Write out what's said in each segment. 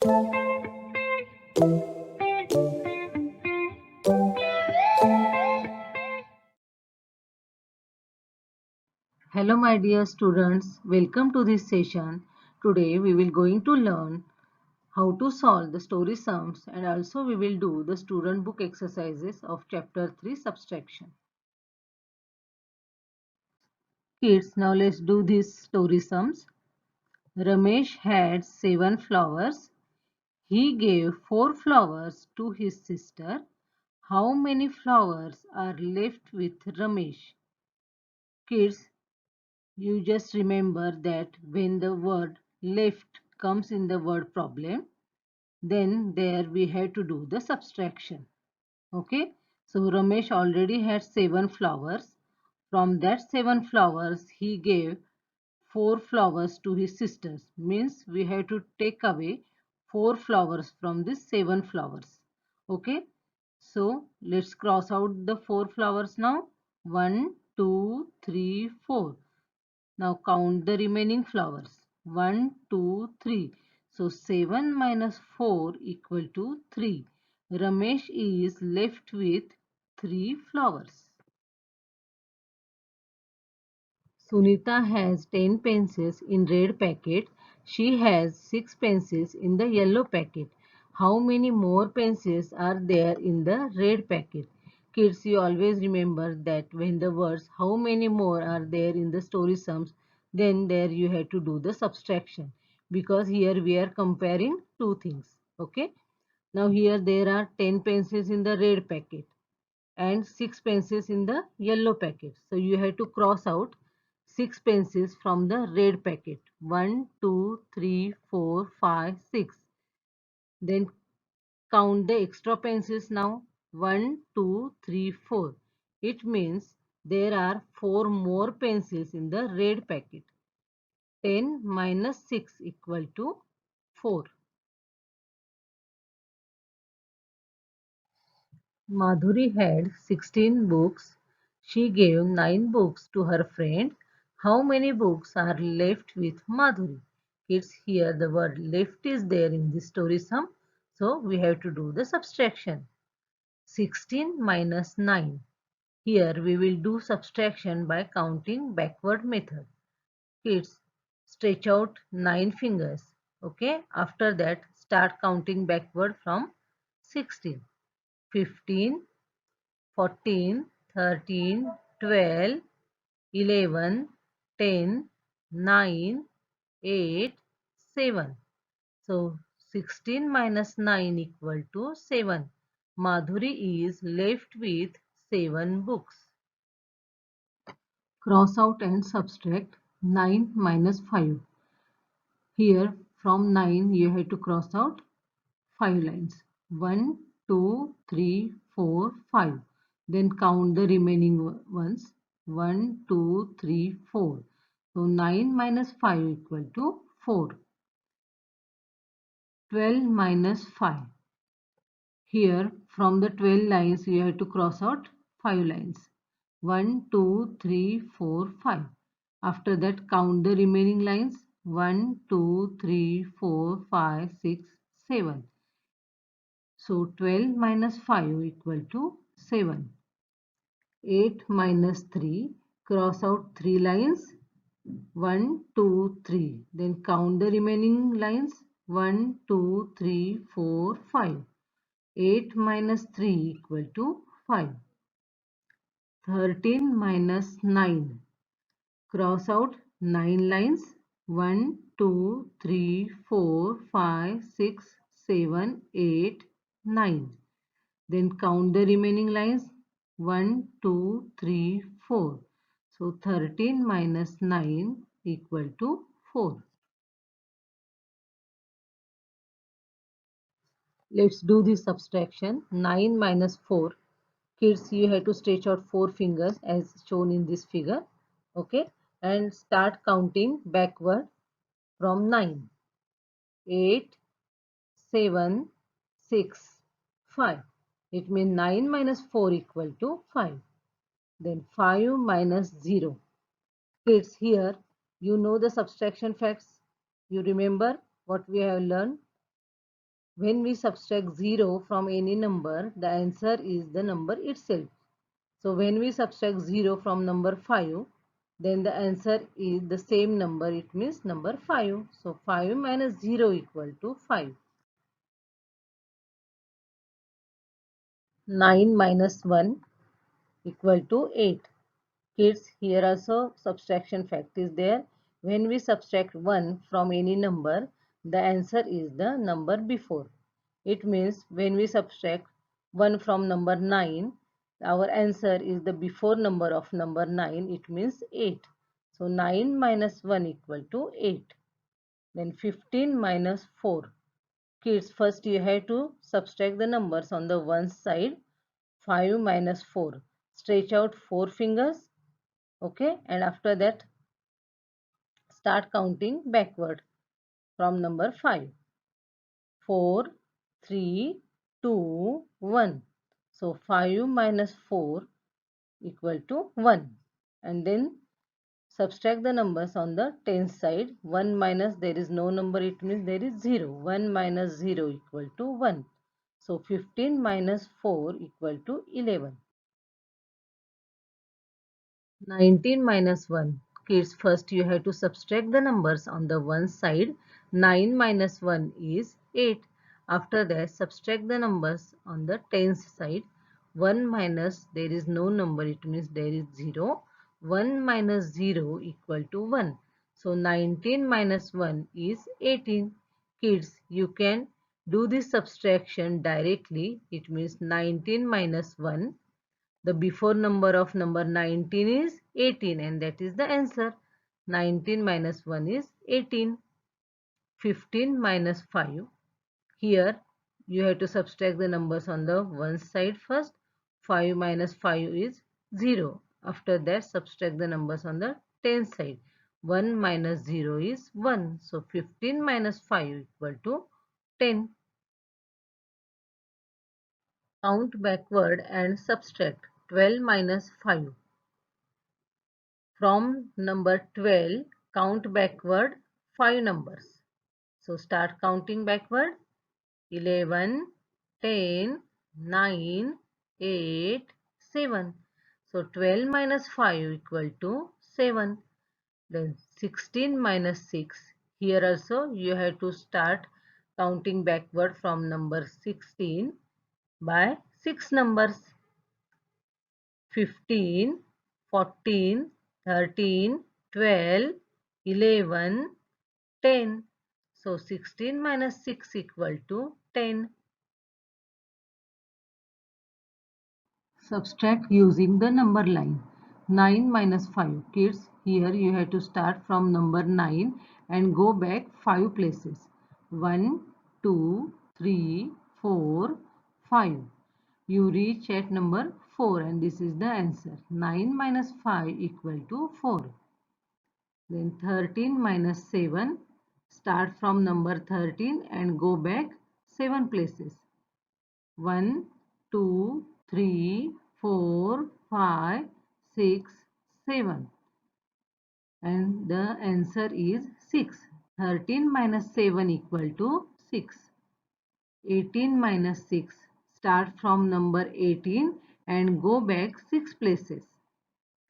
Hello my dear students, welcome to this session. Today we will going to learn how to solve the story sums and also we will do the student book exercises of chapter 3 subtraction. Kids, now let's do these story sums. Ramesh had 7 flowers. He gave 4 flowers to his sister. How many flowers are left with Ramesh? Kids, you just remember that when the word left comes in the word problem, then there we have to do the subtraction. Okay, so Ramesh already had 7 flowers. From that 7 flowers, he gave 4 flowers to his sisters. Means we have to take away 4 flowers from these 7 flowers. Okay, so let's cross out the 4 flowers now. 1, 2, 3, 4. Now count the remaining flowers. 1, 2, 3. So 7 minus 4 equal to 3. Ramesh is left with 3 flowers. Sunita has 10 pencils in red packet. She has 6 pencils in the yellow packet. How many more pencils are there in the red packet? Kids, you always remember that when the words how many more are there in the story sums, then there you have to do the subtraction because here we are comparing two things. Okay. Now here there are 10 pencils in the red packet and 6 pencils in the yellow packet. So you have to cross out 6 pencils from the red packet. 1, 2, 3, 4, 5, 6. Then count the extra pencils now. 1, 2, 3, 4. It means there are 4 more pencils in the red packet. 10 minus 6 equal to 4. Madhuri had 16 books. She gave 9 books to her friend. How many books are left with Madhuri? Kids, here the word left is there in this story sum. So we have to do the subtraction. 16 minus 9. Here we will do subtraction by counting backward method. Kids, stretch out 9 fingers. Okay. After that, start counting backward from 16. 15, 14, 13, 12, 11, 10, 9, 8, 7. So 16 minus 9 equal to 7. Madhuri is left with 7 books. Cross out and subtract 9 minus 5. Here from 9 you have to cross out 5 lines. 1, 2, 3, 4, 5. Then count the remaining ones. 1, 2, 3, 4. So 9 minus 5 equal to 4. 12 minus 5. Here from the 12 lines you have to cross out 5 lines. 1, 2, 3, 4, 5. After that count the remaining lines. 1, 2, 3, 4, 5, 6, 7. So 12 minus 5 equal to 7. 8 minus 3. Cross out 3 lines. 1, 2, 3. Then count the remaining lines. 1, 2, 3, 4, 5. 8 minus 3 equal to 5. 13 minus 9. Cross out 9 lines. 1, 2, 3, 4, 5, 6, 7, 8, 9. Then count the remaining lines. 1, 2, 3, 4. So 13 minus 9 equal to 4. Let's do this subtraction. 9 minus 4. Kids, you have to stretch out 4 fingers as shown in this figure. Okay. And start counting backward from 9. 8, 7, 6, 5. It means 9 minus 4 equal to 5. Then 5 minus 0. Kids, here you know the subtraction facts. You remember what we have learned. When we subtract 0 from any number, the answer is the number itself. So when we subtract 0 from number 5, then the answer is the same number, it means number 5. So 5 minus 0 equal to 5. 9 minus 1 equal to 8. Kids, here also subtraction fact is there. When we subtract 1 from any number, the answer is the number before. It means when we subtract 1 from number 9, our answer is the before number of number 9, it means 8. So 9 minus 1 equal to 8. Then 15 minus 4. Kids, first you have to subtract the numbers on the one side. 5 minus 4. Stretch out 4 fingers. Okay, and after that start counting backward from number 5. 4, 3, 2, 1. So 5 minus 4 equal to 1. And then subtract the numbers on the tens side. 1 minus, there is no number, it means there is 0. 1 minus 0 equal to 1. So 15 minus 4 equal to 11. 19 minus 1. Kids, first you have to subtract the numbers on the one side. 9 minus 1 is 8. After that, subtract the numbers on the tens side. 1 minus, there is no number, it means there is 0. 1 minus 0 equal to 1. So 19 minus 1 is 18. Kids, you can do this subtraction directly. It means 19 minus 1. The before number of number 19 is 18 and that is the answer. 19 minus 1 is 18. 15 minus 5. Here you have to subtract the numbers on the one side first. 5 minus 5 is 0. After that subtract the numbers on the 10 side. 1 minus 0 is 1. So 15 minus 5 equal to 10. Count backward and subtract 12 minus 5. From number 12, count backward 5 numbers. So start counting backward. 11, 10, 9, 8, 7. So 12 minus 5 equal to 7. Then 16 minus 6. Here also you have to start counting backward from number 16 by 6 numbers. 15, 14, 13, 12, 11, 10. So 16 minus 6 equal to 10. Subtract using the number line. 9 minus 5. Kids, here you have to start from number 9 and go back 5 places. 1, 2, 3, 4, 5. You reach at number 4 and this is the answer. 9 minus 5 equal to 4. Then 13 minus 7. Start from number 13 and go back 7 places. 1, 2, 3, 4, 5, 6, 7. And the answer is 6. 13 minus 7 equal to 6. 18 minus 6. Start from number 18 and go back 6 places.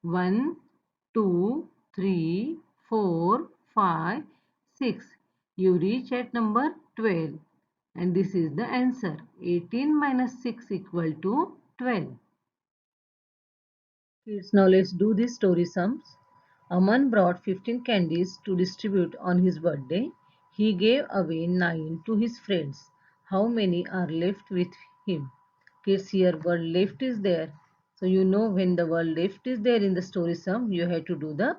1, 2, 3, 4, 5, 6. You reach at number 12 and this is the answer. 18 minus 6 equal to 12. Kids, now let's do these story sums. Aman brought 15 candies to distribute on his birthday. He gave away 9 to his friends. How many are left with him? Kids, here word left is there. So you know when the word left is there in the story sum, you have to do the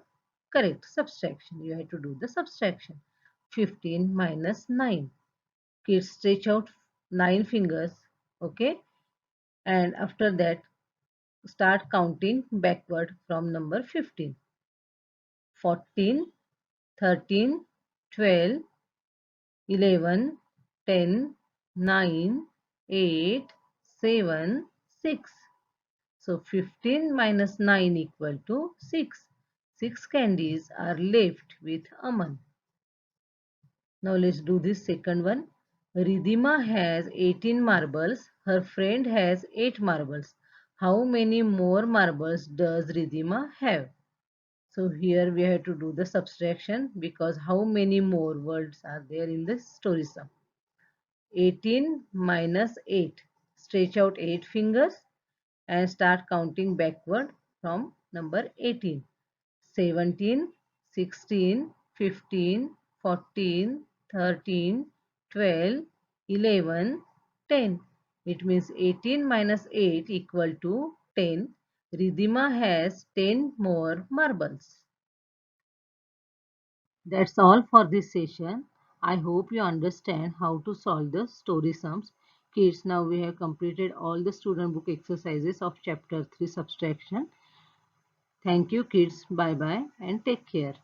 correct subtraction. You have to do the subtraction. 15 minus 9. Kids, stretch out 9 fingers. Okay. And after that, start counting backward from number 15. 14, 13, 12, 11, 10, 9, 8, 7, 6. So 15 minus 9 equal to 6. 6 candies are left with Aman. Now let's do this second one. Ridhima has 18 marbles. Her friend has 8 marbles. How many more marbles does Ridhima have? So here we have to do the subtraction because how many more words are there in this story sum? 18 minus 8. Stretch out 8 fingers and start counting backward from number 18. 17, 16, 15, 14, 13, 12, 11, 10. It means 18 minus 8 equal to 10. Ridhima has 10 more marbles. That's all for this session. I hope you understand how to solve the story sums. Kids, now we have completed all the student book exercises of chapter 3 subtraction. Thank you kids. Bye bye and take care.